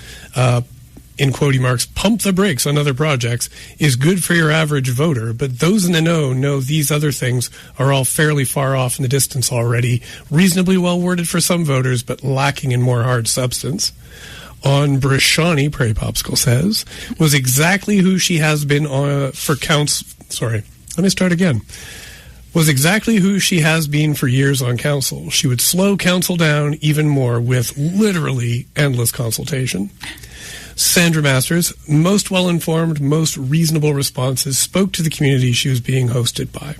in quoting marks, pump the brakes on other projects is good for your average voter, but those in the know these other things are all fairly far off in the distance already, reasonably well worded for some voters, but lacking in more hard substance. On Brashani, Prairie Popsicle says, was exactly who she has been for council. Sorry, let me start again. Was exactly who she has been for years on council. She would slow council down even more with literally endless consultation. Sandra Masters, most well-informed, most reasonable responses, spoke to the community she was being hosted by.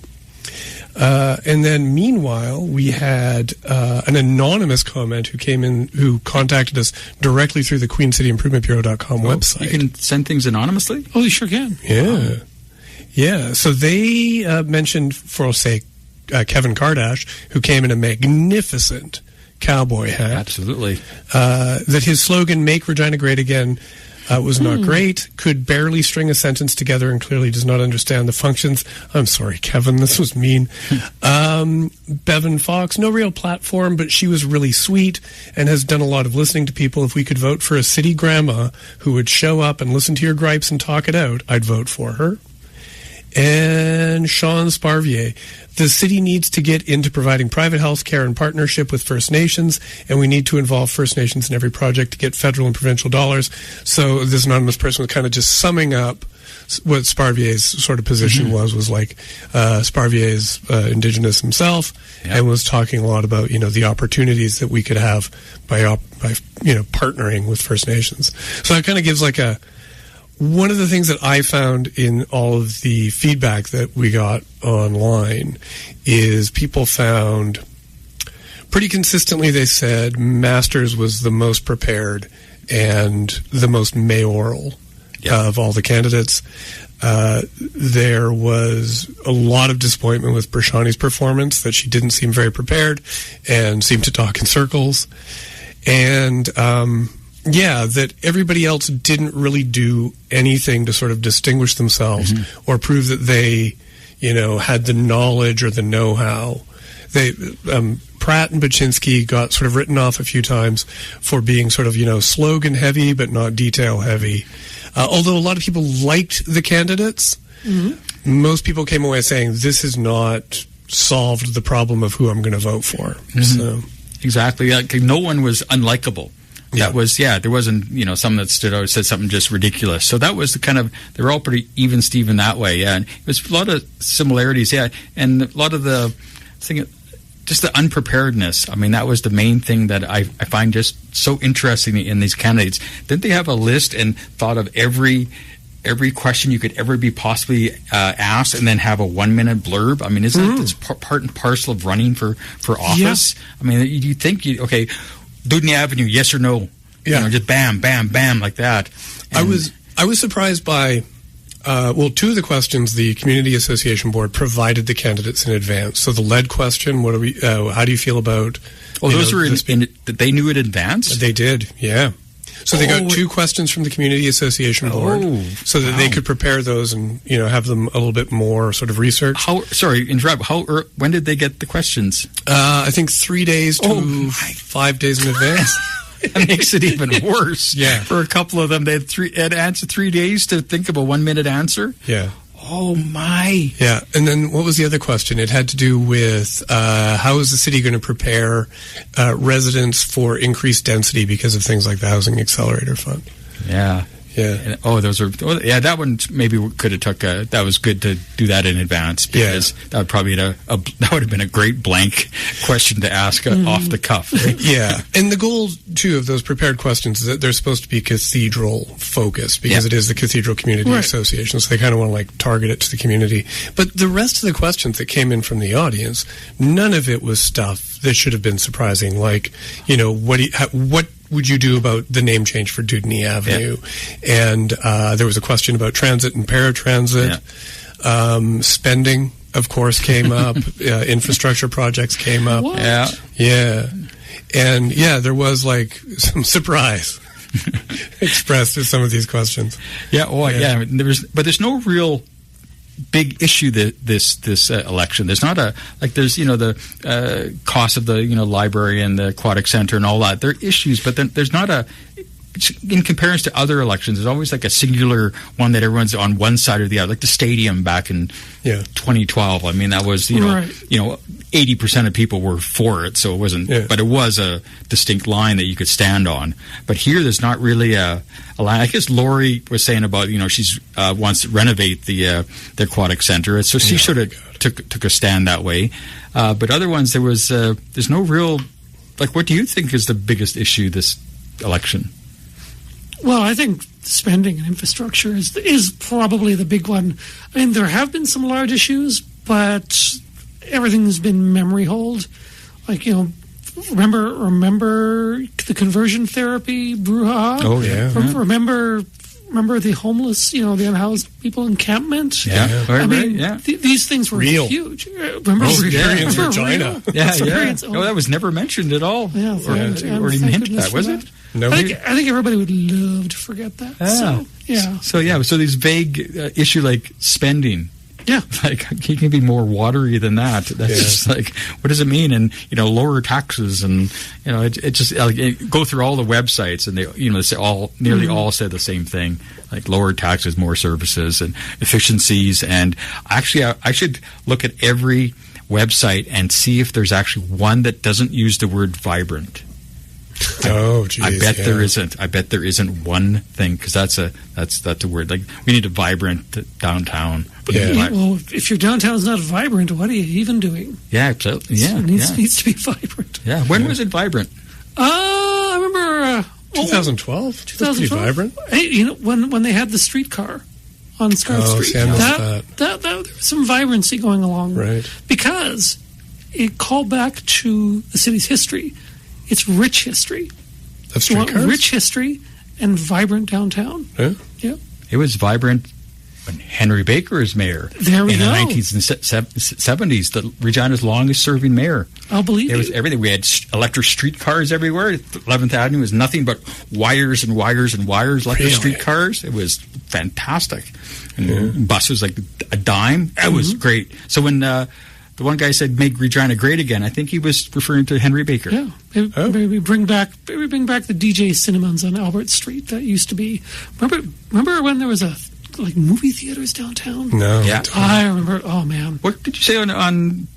And then, meanwhile, we had an anonymous comment who contacted us directly through the QueenCityImprovementBureau.com website. You can send things anonymously? Oh, you sure can. Yeah. Yeah. So they mentioned, for say, Kevin Kardash, who came in a magnificent cowboy hat. Absolutely. That his slogan, "Make Regina Great Again," was not great, could barely string a sentence together, and clearly does not understand the functions. I'm sorry, Kevin, this was mean. Bevan Fox, no real platform, but she was really sweet and has done a lot of listening to people. If we could vote for a city grandma who would show up and listen to your gripes and talk it out, I'd vote for her. And Sean Sparvier, the city needs to get into providing private health care in partnership with First Nations, and we need to involve First Nations in every project to get federal and provincial dollars. So this anonymous person was kind of just summing up what Sparvier's sort of position was like Sparvier's Indigenous himself, and was talking a lot about, the opportunities that we could have by partnering with First Nations. So that kind of gives like one of the things that I found in all of the feedback that we got online is people found pretty consistently, they said Masters was the most prepared and the most mayoral of all the candidates. There was a lot of disappointment with Bershani's performance, that she didn't seem very prepared and seemed to talk in circles. And that everybody else didn't really do anything to sort of distinguish themselves or prove that they, had the knowledge or the know-how. They Pratt and Baczynski got sort of written off a few times for being sort of, slogan heavy but not detail heavy. Although a lot of people liked the candidates, most people came away saying this has not solved the problem of who I'm going to vote for. So. Exactly. No one was unlikable. That was, there wasn't, some that stood out, said something just ridiculous. So that was the kind of, they were all pretty even Steven that way, And it was a lot of similarities, and a lot of the thing, just the unpreparedness. I mean, that was the main thing that I find just so interesting in these candidates. Didn't they have a list and thought of every question you could ever be possibly asked, and then have a 1-minute blurb? I mean, isn't that part and parcel of running for office? Yeah. I mean, you think, Dudney Avenue, yes or no? Just bam, bam, bam, like that. And I was surprised by, two of the questions the Community Association Board provided the candidates in advance. So the lead question, how do you feel about... Oh, those were they knew it in advance? They did, yeah. So they got 2 questions from the Community Association Board, so that they could prepare those and have them a little bit more sort of research. When did they get the questions? I think 3 days to 5 days in advance. That makes it even worse. Yeah, for a couple of them, they had answered 3 days to think of a 1-minute answer. Yeah. Oh, my. Yeah, and then what was the other question? It had to do with how is the city going to prepare residents for increased density because of things like the Housing Accelerator Fund. Yeah. Yeah. And, that one maybe could have took that was good to do that in advance, because that would probably that would have been a great blank question to ask off the cuff. Right? Yeah. And the goal, too, of those prepared questions is that they're supposed to be cathedral focused, because it is the Cathedral Community Association, so they kind of want to target it to the community. But the rest of the questions that came in from the audience, none of it was stuff that should have been surprising, like, what would you do about the name change for Dudney Avenue? Yeah. And there was a question about transit and paratransit. Yeah. Spending, of course, came up. Infrastructure projects came up. What? Yeah. Yeah. And, there was, some surprise expressed with some of these questions. Yeah, there's no real big issue this election. There's not the cost of the library and the aquatic center and all that. There are issues, but then there's not in comparison to other elections, there's always a singular one that everyone's on one side or the other, like the stadium back in 2012. I mean, that was 80% of people were for it, so it wasn't. Yeah. But it was a distinct line that you could stand on. But here, there's not really a line. I guess Lori was saying about she's wants to renovate the aquatic center, so she sort of took a stand that way. But other ones, there's no real. What do you think is the biggest issue this election? Well, I think spending and infrastructure is probably the big one. I mean, there have been some large issues, but everything's been memory hold. Remember the conversion therapy brouhaha? Oh, yeah. Remember remember the homeless, the unhoused people encampment? Yeah. I mean, these things were huge. Remember Experience Regina. Experience. Oh, that was never mentioned at all. Yeah, or even hinted at, was it? No. I think everybody would love to forget that. So these vague issue like spending. Yeah, like he can be more watery than that. That's just like, what does it mean? And lower taxes, and it just go through all the websites, and they say nearly all say the same thing, like lower taxes, more services, and efficiencies. And actually, I should look at every website and see if there's actually one that doesn't use the word vibrant. Oh, geez, I bet there isn't. I bet there isn't one thing, because that's a word. Like, we need a vibrant downtown. Yeah. Well, if your downtown is not vibrant, what are you even doing? Yeah, absolutely. Yeah, it needs to be vibrant. Yeah. When was it vibrant? I remember 2012. That's pretty vibrant. Hey, when they had the streetcar on Scarlet Street, that there was some vibrancy going along, right? Because it called back to the city's history. It's rich history. That's streetcars? Rich history and vibrant downtown. Yeah. It was vibrant when Henry Baker was mayor. There we go. In the 1970s, Regina's longest-serving mayor. I'll believe it. It was everything. We had electric streetcars everywhere. 11th Avenue was nothing but wires and wires and wires, electric streetcars. It was fantastic. And buses like a dime. It was great. So when the one guy said, "Make Regina great again," I think he was referring to Henry Baker. Yeah, maybe bring back the DJ Cinnamons on Albert Street. That used to be. Remember when there was movie theaters downtown? No. Yeah, I remember. Oh man, what did you say on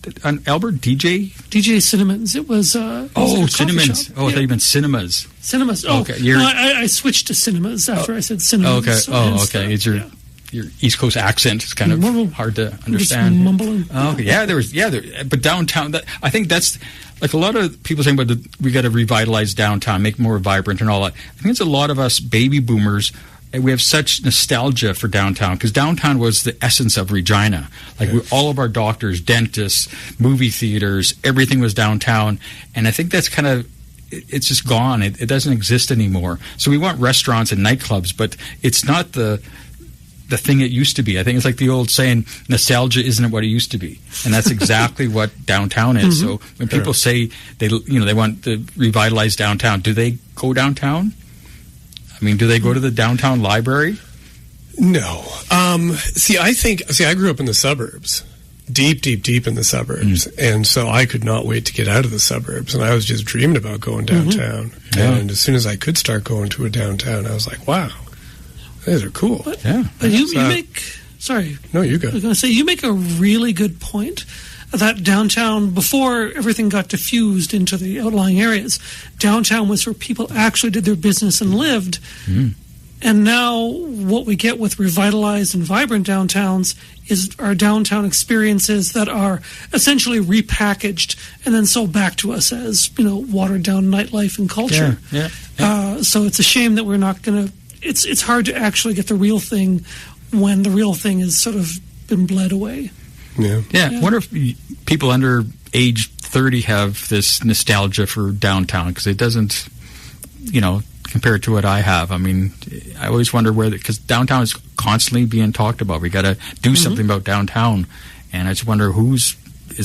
Albert? DJ Cinnamons. It was. Cinnamons. Oh, I thought you meant cinemas. Cinemas. Oh, okay. No, I switched to cinemas after I said cinemas. Okay. It's your East Coast accent is kind of hard to understand. Just mumbling. Oh, okay. But downtown, I think that's like a lot of people saying about we got to revitalize downtown, make it more vibrant and all that. I think it's a lot of us baby boomers, and we have such nostalgia for downtown, because downtown was the essence of Regina. Like all of our doctors, dentists, movie theaters, everything was downtown, and I think that's kind of, it's just gone. It doesn't exist anymore. So we want restaurants and nightclubs, but it's not the thing it used to be. I think it's like the old saying, nostalgia isn't what it used to be, and that's exactly what downtown is. So when people say they want to revitalize downtown, do they go downtown? I mean, do they go to the downtown library? No. I grew up in the suburbs, deep in the suburbs, and so I could not wait to get out of the suburbs, and I was just dreaming about going downtown. And as soon as I could start going to a downtown, I was like, wow. These are cool. But you make... Sorry. No, you go. I was going to say, you make a really good point that downtown, before everything got diffused into the outlying areas, downtown was where people actually did their business and lived. And now what we get with revitalized and vibrant downtowns is our downtown experiences that are essentially repackaged and then sold back to us as, watered down nightlife and culture. So it's a shame that we're not going to... It's hard to actually get the real thing when the real thing has sort of been bled away. Yeah. I wonder if people under age 30 have this nostalgia for downtown, because it doesn't, compared to what I have. I mean, I always wonder because downtown is constantly being talked about. We got to do something about downtown, and I just wonder is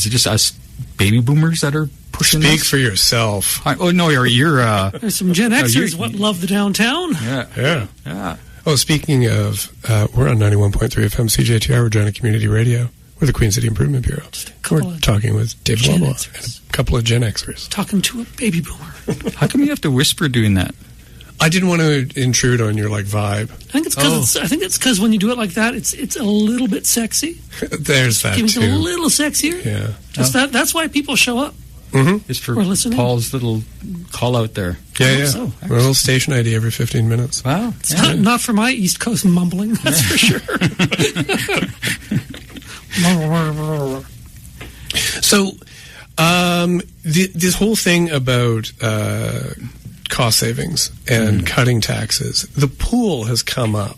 it just us baby boomers that are pushing Speak this? For yourself. You're there's some Gen Xers what love the downtown. Yeah. Oh, speaking of, we're on 91.3 FM CJTR, Regina Community Radio. We're the Queen City Improvement Bureau. We're talking with Dave Loblaw and a couple of Gen Xers. Talking to a baby boomer. How come you have to whisper doing that? I didn't want to intrude on your vibe. I think it's because when you do it like that, it's a little bit sexy. There's that too. It's a little sexier. Yeah. That's why people show up. It's for Paul's little call out there. Yeah. So, a little station ID every 15 minutes. Wow. It's not for my East Coast mumbling, that's for sure. So, this whole thing about cost savings and cutting taxes, the pool has come up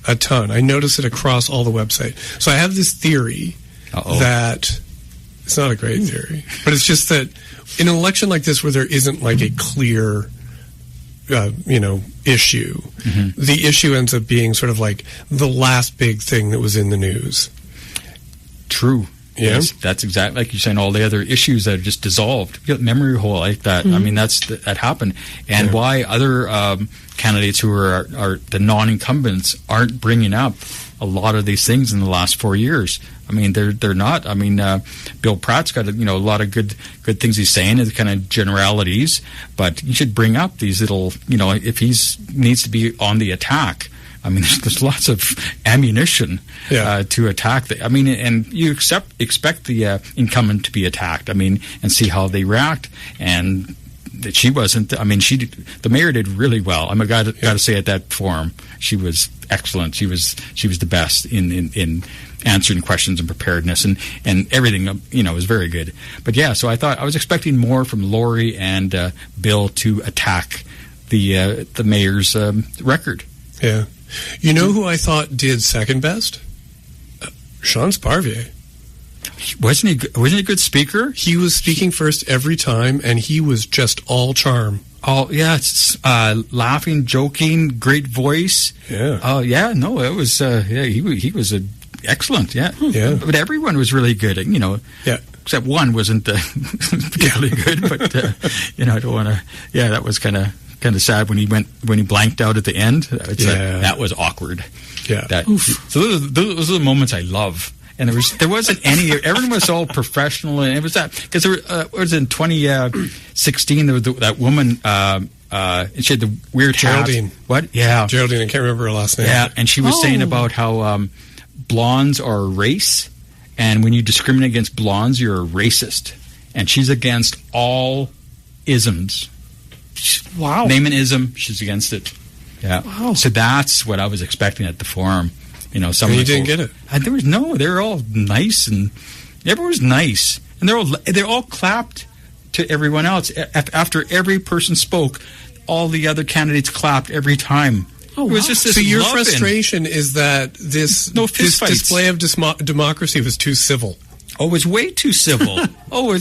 a ton. I notice it across all the website. So I have this theory that it's not a great theory, but it's just that in an election like this where there isn't a clear issue, the issue ends up being sort of like the last big thing that was in the news. True. Yeah. Yes, that's exactly like you're saying. All the other issues that are just dissolved. You got memory hole like that. I mean, that happened. And why other candidates who are the non-incumbents aren't bringing up a lot of these things in the last 4 years. I mean, they're not. I mean, Bill Pratt's got a lot of good things he's saying, is kind of generalities, but you should bring up these little, if he's needs to be on the attack. I mean, there's lots of ammunition to attack. And you expect the incumbent to be attacked. I mean, and see how they react. And that she wasn't. I mean, the mayor did really well. I'm got to say at that forum, she was excellent. She was the best in answering questions and preparedness and everything. Was very good. But yeah, so I was expecting more from Lori and Bill to attack the mayor's record. Yeah. You know who I thought did second best? Sean Sparvier. Wasn't he a good speaker? He was speaking first every time, and he was just all charm. Oh, yeah, it's laughing, joking, great voice. Yeah. Oh, yeah, no, it was, he was excellent, yeah. Yeah. But everyone was really good, Yeah. Except one wasn't particularly good, but, I don't want to, that was kind of sad when he blanked out at the end. That was awkward. Yeah. So those are the moments I love. And there wasn't any. Everyone was all professional, and it was that because there was in 2016 there was that woman. She had the weird Geraldine. hat. What? Yeah, Geraldine. I can't remember her last name. Yeah, and she was saying about how blondes are a race, and when you discriminate against blondes, you're a racist. And she's against all isms. Wow. Name an ism, she's against it. Yeah. Wow. So that's what I was expecting at the forum. And you didn't get it. They're all nice, and everyone was nice, and they're all clapped to everyone else after every person spoke. All the other candidates clapped every time. Oh, it was just this. So your frustration is that this display of democracy was too civil. Oh, it was way too civil. No,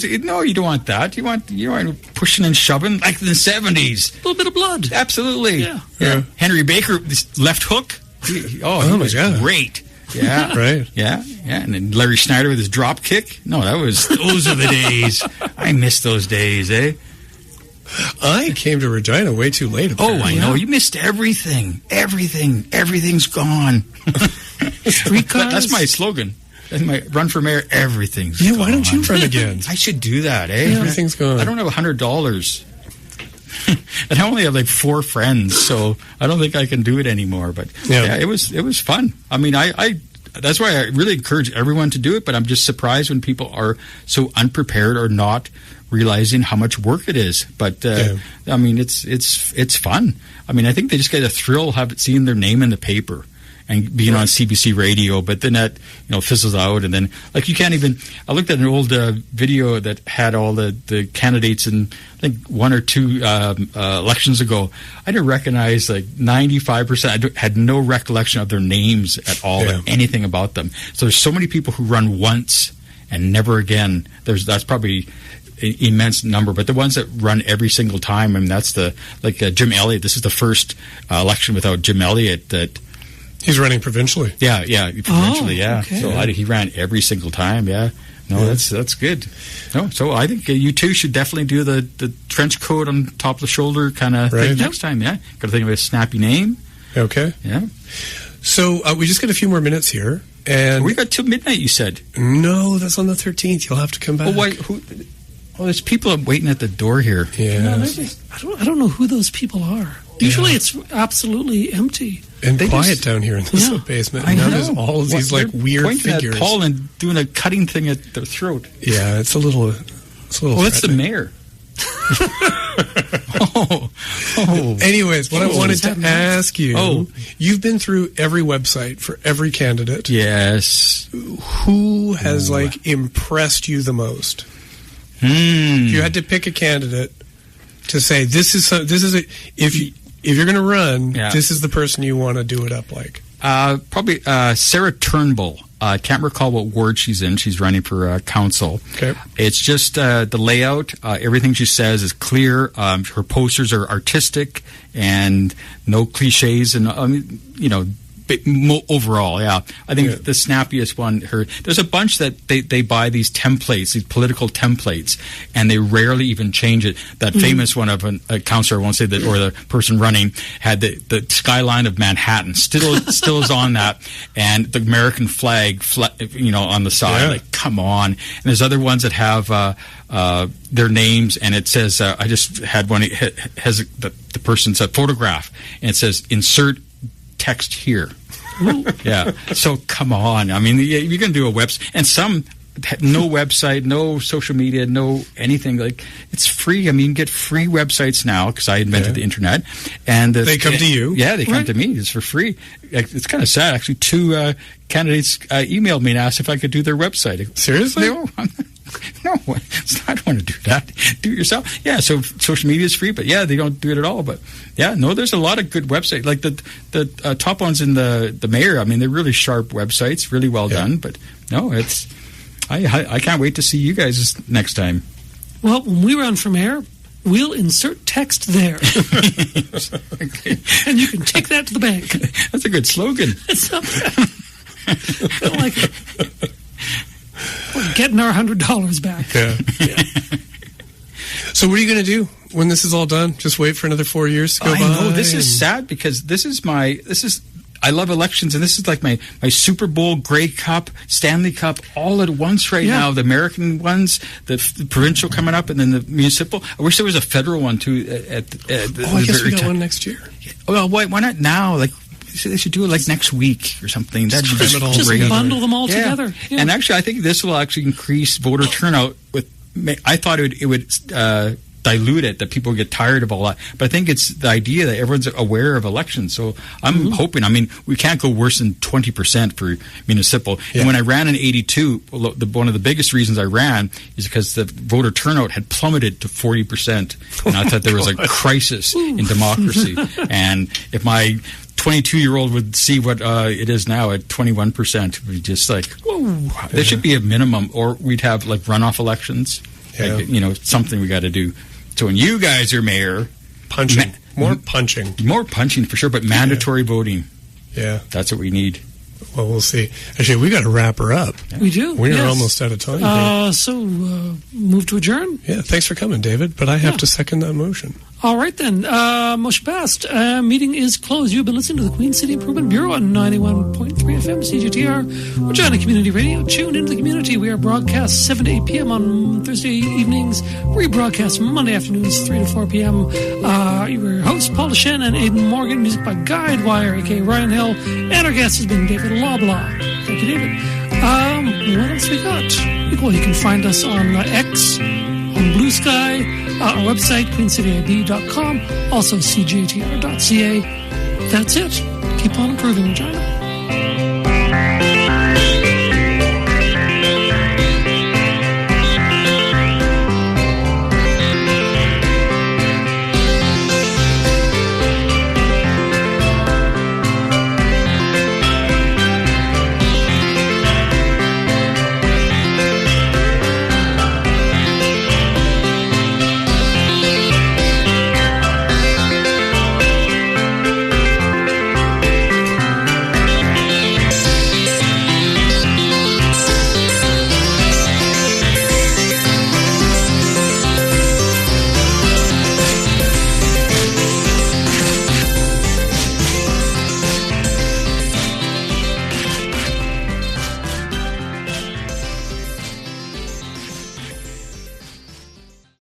you don't want that. You want pushing and shoving like in the 70s. A little bit of blood. Absolutely. Yeah. Henry Baker, this left hook. He was great. Yeah. Right. Yeah. And then Larry Schneider with his drop kick. No, those are the days. I miss those days, eh? I came to Regina way too late. Apparently. Oh, I know. You missed everything. Everything's gone. Streetcars. That's my slogan. That's my run for mayor. Everything's gone. Why don't you run again? I should do that, eh? Yeah. Everything's gone. I don't have $100. And I only have like 4 friends, so I don't think I can do it anymore. But yeah, it was fun. I mean, I that's why I really encourage everyone to do it. But I'm just surprised when people are so unprepared or not realizing how much work it is. But I mean, it's fun. I mean, I think they just get a thrill seeing their name in the paper and being on CBC radio, but then that fizzles out, and then like you can't even. I looked at an old video that had all the candidates in I think 1 or 2 elections ago. I didn't recognize like 95%. I had no recollection of their names at all, or anything about them. So there's so many people who run once and never again. That's probably an immense number, but the ones that run every single time, I mean, that's Jim Elliott. This is the first election without Jim Elliott that. He's running provincially. Yeah, provincially, Okay. So he ran every single time, that's good. No, so I think you two should definitely do the trench coat on top of the shoulder kind of thing next time, Got to think of a snappy name. Okay. Yeah. So we just got a few more minutes here. And we got till midnight, you said. No, that's on the 13th. You'll have to come back. Oh, wait, there's people waiting at the door here. Yeah. I don't know who those people are. Usually it's absolutely empty. And quiet down here in the sub-basement. I know. There's all of these weird figures. At Paul and doing a cutting thing at their throat. Yeah, it's a little. Well, that's the mayor. Anyways, what I wanted to ask you, you've been through every website for every candidate. Yes. Who has impressed you the most? If you had to pick a candidate to say if you're going to run, this is the person you want to do it up like. Probably Sarah Turnbull. I can't recall what ward she's in. She's running for council. Okay. It's just the layout. Everything she says is clear. Her posters are artistic and no cliches. And overall, yeah. I think the snappiest one, there's a bunch that they buy these templates, these political templates, and they rarely even change it. That famous one of a councillor, I won't say that, or the person running, had the skyline of Manhattan. Still is on that. And the American flag, on the side. Yeah. Like, come on. And there's other ones that have their names, and it says, I just had one, it has the person's photograph, and it says, insert text here. Yeah. So come on. I mean, you're going to do a website, and some no website, no social media, no anything. Like, it's free. I mean, you can get free websites now because I invented the internet, and they come to you. Yeah, they come to me. It's for free. It's kind of sad, actually. 2 candidates emailed me and asked if I could do their website. Seriously? No, I don't want to do that. Do it yourself. Yeah, so social media is free, but they don't do it at all. But there's a lot of good websites. Like the top ones in the mayor. I mean, they're really sharp websites, really well done. But no, it's I can't wait to see you guys next time. Well, when we run for mayor, we'll insert text there. And you can take that to the bank. That's a good slogan. It's not bad. I like it. We're getting our $100 back. Yeah. So what are you going to do when this is all done? Just wait for another 4 years to go by? I know, this is sad because I love elections, and this is like my Super Bowl, Grey Cup, Stanley Cup, all at once right now. The American ones, the provincial coming up, and then the municipal. I wish there was a federal one too. I guess we got one next year. Well, why not now? Like, they should do it like next week or something. That'd be just bundle them all together. Yeah. And actually, I think this will actually increase voter turnout. I thought it would dilute it, that people get tired of all that. But I think it's the idea that everyone's aware of elections. So I'm hoping, I mean, we can't go worse than 20% for municipal. And when I ran in 82, one of the biggest reasons I ran is because the voter turnout had plummeted to 40%. And I thought there was a crisis in democracy. And if my 22-year-old would see what it is now at 21%, it would be just like, whoa, there should be a minimum, or we'd have like runoff elections. Like, something we got to do. So when you guys are mayor, more punching for sure, but mandatory voting. Yeah, that's what we need. Well, we'll see. Actually, we got to wrap her up. We do. We're almost out of time. So move to adjourn. Yeah, thanks for coming, David. But I have to second that motion. All right, then. Motion passed. Meeting is closed. You've been listening to the Queen City Improvement Bureau on 91.3 FM CJTR. Regina Community Radio. Tune into the community. We are broadcast 7 to 8 p.m. on Thursday evenings. Rebroadcast Monday afternoons 3 to 4 p.m. Your hosts, Paul DeShen and Aidan Morgan. Music by Guidewire, a.k.a. Ryan Hill. And our guest has been David Loblaw. Thank you, David. What else we got? Well, you can find us on X, on Blue Sky, our website, queencityib.com, also cjtr.ca. That's it. Keep on improving, Regina.